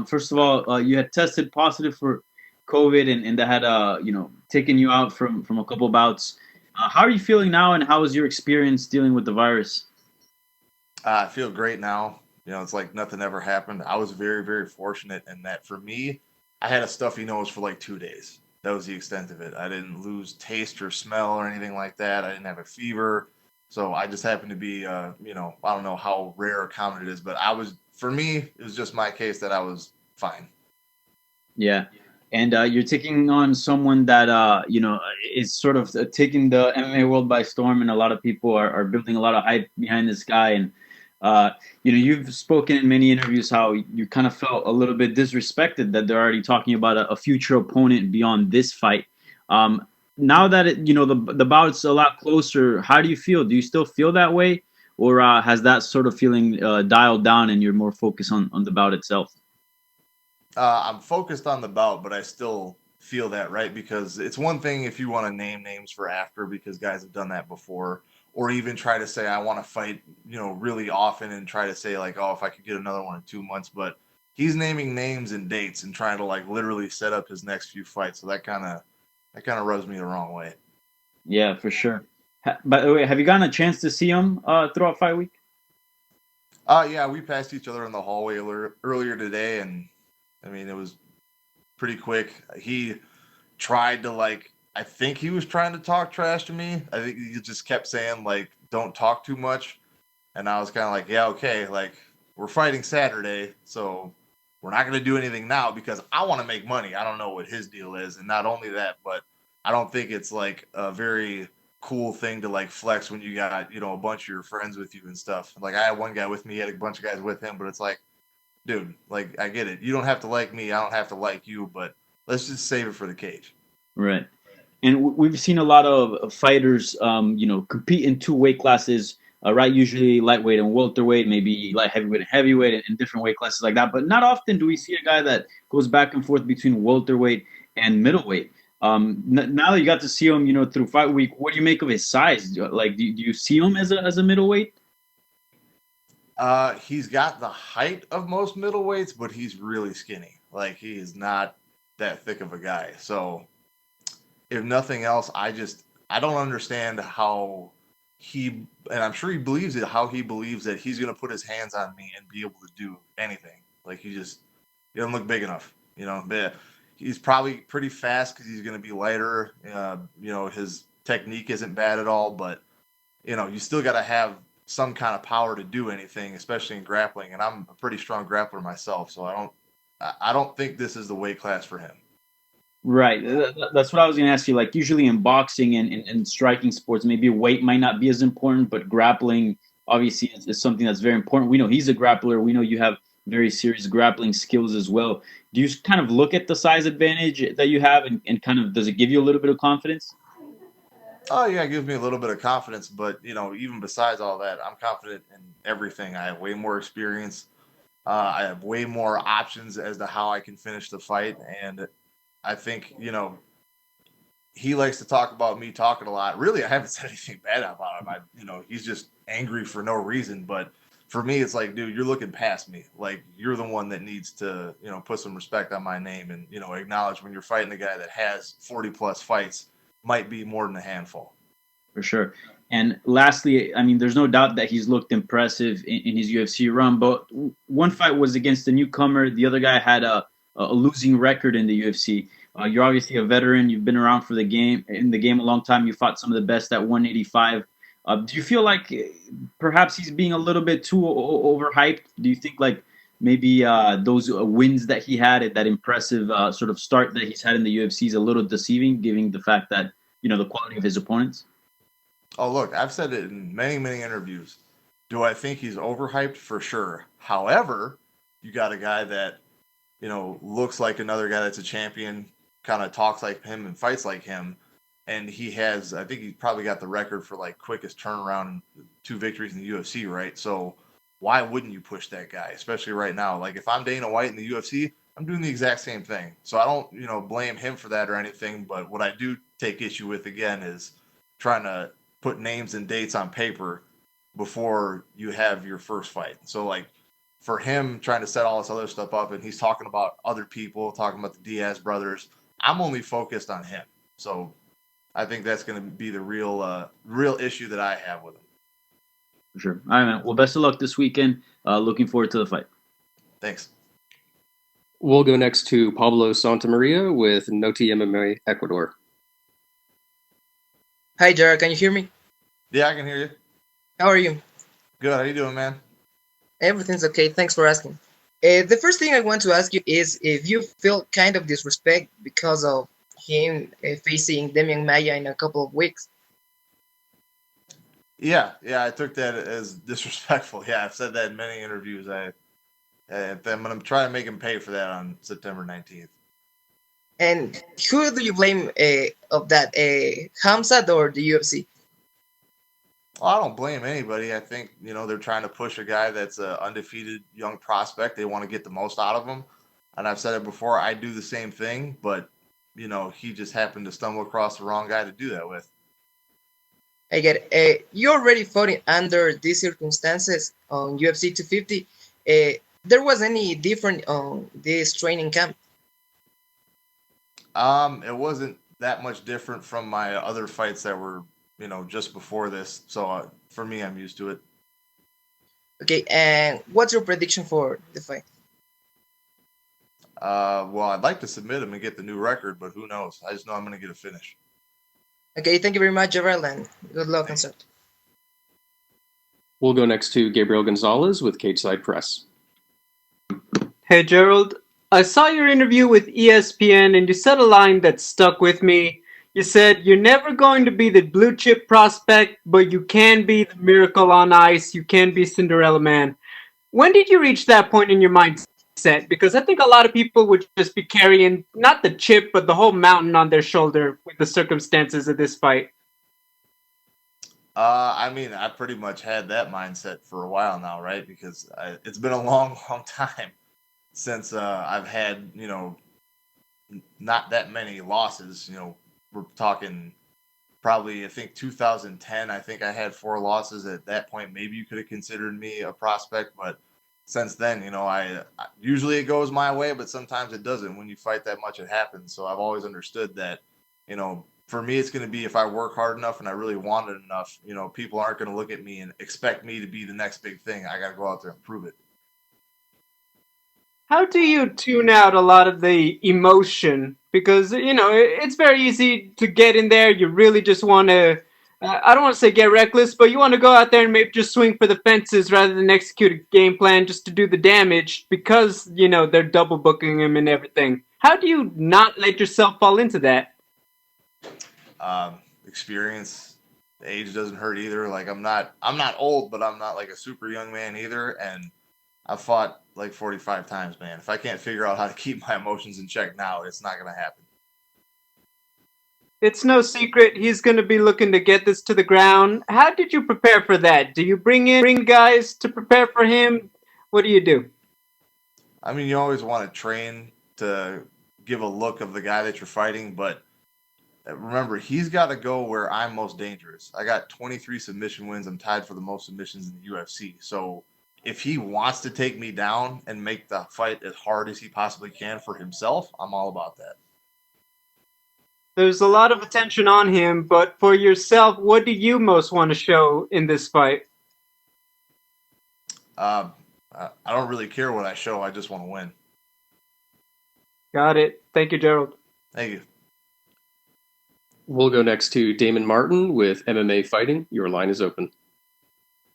First of all, you had tested positive for COVID, and that had taken you out from a couple bouts. How are you feeling now, and how was your experience dealing with the virus? I feel great now. It's like nothing ever happened. I was very, very fortunate in that for me, I had a stuffy nose for like 2 days. That was the extent of it. I didn't lose taste or smell or anything like that. I didn't have a fever. So I just happened to be, I don't know how rare or common it is, but for me, it was just my case that I was fine. Yeah, and you're taking on someone that is sort of taking the MMA world by storm, and a lot of people are building a lot of hype behind this guy. And uh, you've spoken in many interviews how you kind of felt a little bit disrespected that they're already talking about a future opponent beyond this fight. Um, Now that the bout's a lot closer, how do you feel? Do you still feel that way, or has that sort of feeling dialed down, and you're more focused on the bout itself? I'm focused on the bout, but I still feel that, right? Because it's one thing if you want to name names for after, because guys have done that before, or even try to say, I want to fight, really often and try to say, like, oh, if I could get another one in 2 months. But he's naming names and dates and trying to, like, literally set up his next few fights. So that kind of rubs me the wrong way. Yeah, for sure. By the way, have you gotten a chance to see him throughout fight week? Yeah, we passed each other in the hallway earlier today, and I mean, it was pretty quick. He tried to like I think he was trying to talk trash to me. I think he just kept saying like don't talk too much. And I was kind of like, yeah, okay, like we're fighting Saturday, so we're not going to do anything now because I want to make money. I don't know what his deal is, and not only that, but I don't think it's like a very cool thing to like flex when you got, a bunch of your friends with you and stuff. Like I had one guy with me, he had a bunch of guys with him, but it's like, dude, like I get it. You don't have to like me, I don't have to like you, but let's just save it for the cage. Right. And we've seen a lot of fighters, compete in two weight classes, right? Usually lightweight and welterweight, maybe light heavyweight and heavyweight, and different weight classes like that. But not often do we see a guy that goes back and forth between welterweight and middleweight. Now that you got to see him, through fight week, what do you make of his size? Do you see him as a middleweight? He's got the height of most middleweights, but he's really skinny. Like he is not that thick of a guy. So if nothing else, I don't understand how and I'm sure he believes it, how he believes that he's gonna put his hands on me and be able to do anything. Like he doesn't look big enough, But he's probably pretty fast because he's gonna be lighter. His technique isn't bad at all, but you still got to have some kind of power to do anything, especially in grappling. And I'm a pretty strong grappler myself, so I don't think this is the weight class for him. Right. That's what I was going to ask you. Like usually in boxing and striking sports, maybe weight might not be as important, but grappling obviously is something that's very important. We know he's a grappler. We know you have very serious grappling skills as well. Do you kind of look at the size advantage that you have and kind of does it give you a little bit of confidence? Oh yeah, it gives me a little bit of confidence, but even besides all that, I'm confident in everything. I have way more experience. I have way more options as to how I can finish the fight, and I think he likes to talk about me talking a lot. Really, I haven't said anything bad about him. He's just angry for no reason. But for me, it's like, dude, you're looking past me. Like you're the one that needs to, put some respect on my name and acknowledge when you're fighting a guy that has 40 plus fights, might be more than a handful. For sure. And lastly, I mean, there's no doubt that he's looked impressive in his UFC run. But one fight was against a newcomer. The other guy had a losing record in the UFC. You're obviously a veteran. You've been around for the game in the game a long time. You fought some of the best at 185. Do you feel like perhaps he's being a little bit too overhyped? Do you think like maybe those wins that he had at that impressive sort of start that he's had in the UFC is a little deceiving, given the fact that the quality of his opponents? Oh, look, I've said it in many, many interviews. Do I think he's overhyped? For sure. However, you got a guy that, looks like another guy that's a champion, kind of talks like him and fights like him. And I think he's probably got the record for like quickest turnaround, two victories in the UFC, right? So why wouldn't you push that guy, especially right now? Like if I'm Dana White in the UFC, I'm doing the exact same thing. So I don't, blame him for that or anything. But what I do take issue with again is trying to put names and dates on paper before you have your first fight. So like for him trying to set all this other stuff up, and he's talking about other people, talking about the Diaz brothers. I'm only focused on him. So I think that's going to be the real issue that I have with him. For sure. All right, man. Well, best of luck this weekend. Looking forward to the fight. Thanks. We'll go next to Pablo Santamaria with Noti MMA Ecuador. Hi, Gerald. Can you hear me? Yeah, I can hear you. How are you? Good. How you doing, man? Everything's okay. Thanks for asking. The first thing I want to ask you is if you feel kind of disrespect because of him facing Demian Maia in a couple of weeks. Yeah, I took that as disrespectful. Yeah, I've said that in many interviews. I'm going to try to make him pay for that on September 19th. And who do you blame of that, Khamzat or the UFC? Well, I don't blame anybody. I think, they're trying to push a guy that's an undefeated young prospect. They want to get the most out of him. And I've said it before, I do the same thing, but, he just happened to stumble across the wrong guy to do that with. I get it. You already fought under these circumstances on UFC 250. There was any different on this training camp? It wasn't that much different from my other fights that were, just before this. So for me, I'm used to it. Okay, and what's your prediction for the fight? Well, I'd like to submit him and get the new record, but who knows? I just know I'm going to get a finish. Okay, thank you very much, Gerald, and good luck, Khamzat. We'll go next to Gabriel Gonzalez with Cageside Press. Hey, Gerald. I saw your interview with ESPN and you said a line that stuck with me. You said, "You're never going to be the blue chip prospect, but you can be the miracle on ice. You can be Cinderella Man." When did you reach that point in your mindset? Because I think a lot of people would just be carrying not the chip, but the whole mountain on their shoulder with the circumstances of this fight. I pretty much had that mindset for a while now, right? Because it's been a long, long time since I've had, not that many losses. We're talking probably, I think 2010, I think I had 4 losses at that point. Maybe you could have considered me a prospect, but since then, I usually it goes my way, but sometimes it doesn't. When you fight that much, it happens. So I've always understood that, for me, it's going to be if I work hard enough and I really want it enough, people aren't going to look at me and expect me to be the next big thing. I got to go out there and prove it. How do you tune out a lot of the emotion? Because, it's very easy to get in there. You really just want to, I don't want to say get reckless, but you want to go out there and maybe just swing for the fences rather than execute a game plan just to do the damage because, they're double booking him and everything. How do you not let yourself fall into that? Experience. Age doesn't hurt either. Like I'm not old, but I'm not like a super young man either. And I've fought like 45 times, man. If I can't figure out how to keep my emotions in check now, it's not going to happen. It's no secret he's going to be looking to get this to the ground. How did you prepare for that? Do you bring guys to prepare for him? What do you do? You always want to train to give a look of the guy that you're fighting, but remember, he's got to go where I'm most dangerous. I got 23 submission wins. I'm tied for the most submissions in the UFC. So if he wants to take me down and make the fight as hard as he possibly can for himself, I'm all about that. There's a lot of attention on him, but for yourself, what do you most want to show in this fight? I don't really care what I show. I just want to win. Got it. Thank you, Gerald. Thank you. We'll go next to Damon Martin with MMA Fighting. Your line is open.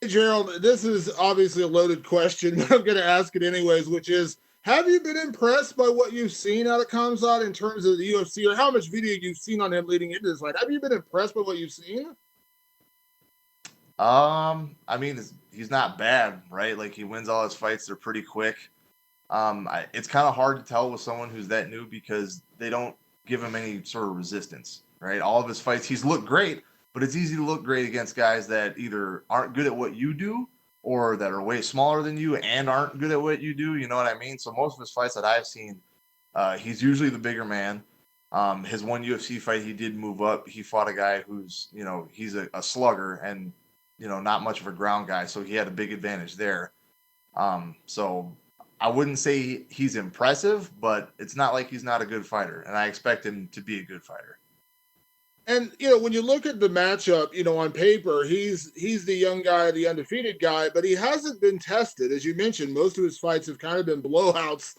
Hey, Gerald, this is obviously a loaded question, but I'm going to ask it anyways, which is, have you been impressed by what you've seen out of Khamzat in terms of the UFC, or how much video you've seen on him leading into this fight? Have you been impressed by what you've seen? He's not bad, right? Like, he wins all his fights. They're pretty quick. It's kind of hard to tell with someone who's that new because they don't give him any sort of resistance, right? All of his fights, he's looked great, but it's easy to look great against guys that either aren't good at what you do or that are way smaller than you and aren't good at what you do. You know what I mean? So most of his fights that I've seen, he's usually the bigger man. His one UFC fight, he did move up. He fought a guy who's, he's a slugger and, not much of a ground guy. So he had a big advantage there. So I wouldn't say he's impressive, but it's not like he's not a good fighter, and I expect him to be a good fighter. And when you look at the matchup, on paper, he's the young guy, the undefeated guy, but he hasn't been tested. As you mentioned, most of his fights have kind of been blowouts.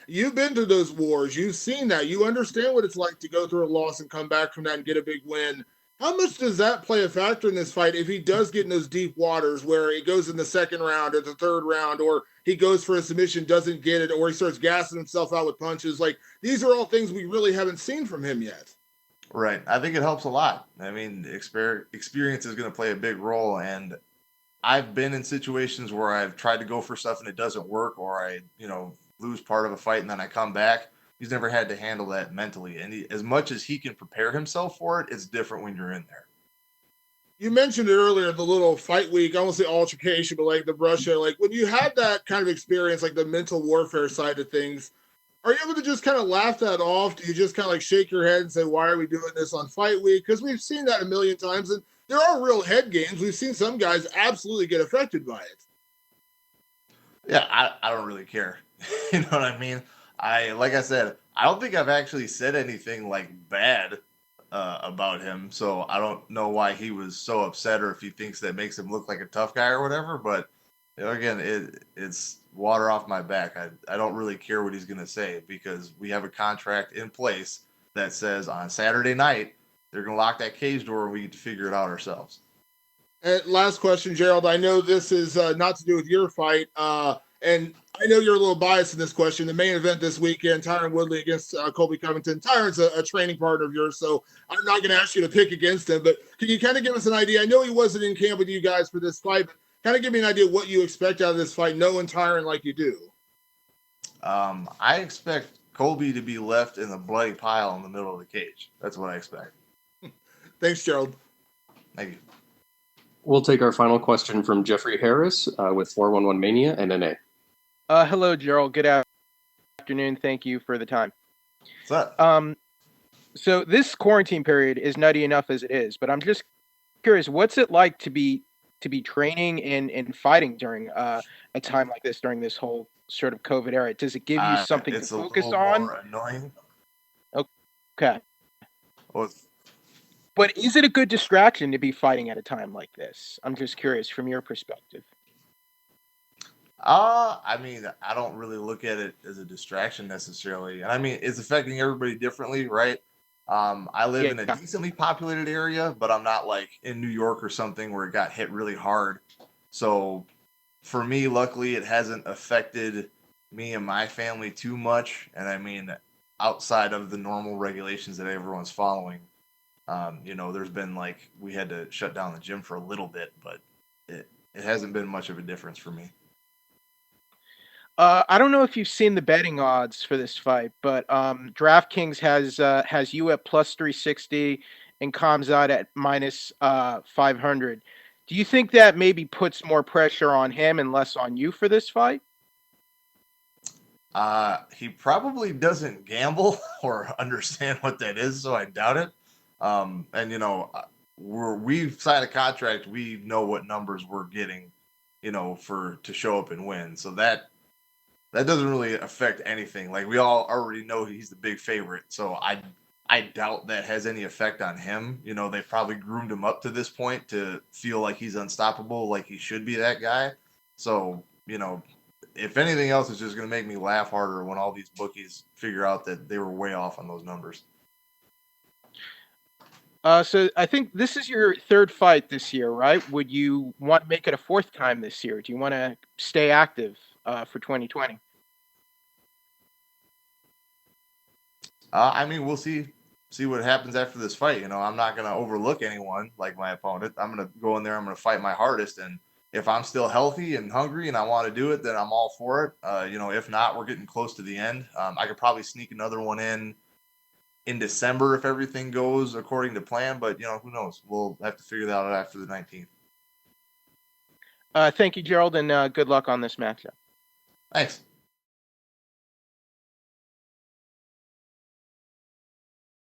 You've been to those wars, you've seen that, you understand what it's like to go through a loss and come back from that and get a big win. How much does that play a factor in this fight if he does get in those deep waters where he goes in the second round or the third round, or he goes for a submission, doesn't get it, or he starts gassing himself out with punches? Like, these are all things we really haven't seen from him yet. Right. I think it helps a lot. I mean, experience is going to play a big role. And I've been in situations where I've tried to go for stuff and it doesn't work, or I, lose part of a fight and then I come back. He's never had to handle that mentally. And as much as he can prepare himself for it, it's different when you're in there. You mentioned it earlier, the little fight week, I won't say altercation, but like the brush, like when you have that kind of experience, like the mental warfare side of things, are you able to just kind of laugh that off? Do you just kind of like shake your head and say, why are we doing this on fight week? Because we've seen that a million times, and there are real head games. We've seen some guys absolutely get affected by it. Yeah, I don't really care. You know what I mean? Like I said, I don't think I've actually said anything like bad about him. So I don't know why he was so upset, or if he thinks that makes him look like a tough guy or whatever. But again, it's water off my back. I don't really care what he's going to say, because we have a contract in place that says on Saturday night they're going to lock that cage door and we get to figure it out ourselves. And last question, Gerald. I know this is not to do with your fight, and I know you're a little biased in this question. The main event this weekend, Tyron Woodley against Colby Covington. Tyron's a training partner of yours, so I'm not going to ask you to pick against him, but can you kind of give us an idea? I know he wasn't in camp with you guys for this fight, but kind of give me an idea what you expect out of this fight, knowing Tyron like you do. I expect Colby to be left in the bloody pile in the middle of the cage. That's what I expect. Thanks, Gerald. Thank you. We'll take our final question from Jeffrey Harris with 411 Mania NNA. Hello, Gerald. Good afternoon. Thank you for the time. What's up? So this quarantine period is nutty enough as it is, but I'm just curious, what's it like to be training and fighting during a time like this, during this whole sort of COVID era? Does it give you something to focus on? More annoying. Okay. Well, But is it a good distraction to be fighting at a time like this? I'm just curious from your perspective. I mean, I don't really look at it as a distraction necessarily. And I mean, it's affecting everybody differently, right? I live in a decently populated area, but I'm not like in New York or something where it got hit really hard. So for me, luckily, it hasn't affected me and my family too much. And I mean, outside of the normal regulations that everyone's following, there's been like, we had to shut down the gym for a little bit, but it hasn't been much of a difference for me. I don't know if you've seen the betting odds for this fight, but DraftKings has you at plus 360 and Khamzat at minus 500. Do you think that maybe puts more pressure on him and less on you for this fight? He probably doesn't gamble or understand what that is, so I doubt it. We've signed a contract. We know what numbers we're getting, to show up and win. So that doesn't really affect anything. Like, we all already know he's the big favorite. So I doubt that has any effect on him. They probably groomed him up to this point to feel like he's unstoppable, like he should be that guy. So, if anything else, it's just going to make me laugh harder when all these bookies figure out that they were way off on those numbers. So I think this is your third fight this year, right? Would you want to make it a fourth time this year? Do you want to stay active for 2020? I mean, we'll see what happens after this fight. I'm not going to overlook anyone like my opponent. I'm going to go in there. I'm going to fight my hardest. And if I'm still healthy and hungry and I want to do it, then I'm all for it. If not, we're getting close to the end. I could probably sneak another one in December if everything goes according to plan. But, who knows? We'll have to figure that out after the 19th. Thank you, Gerald, and good luck on this matchup. Thanks.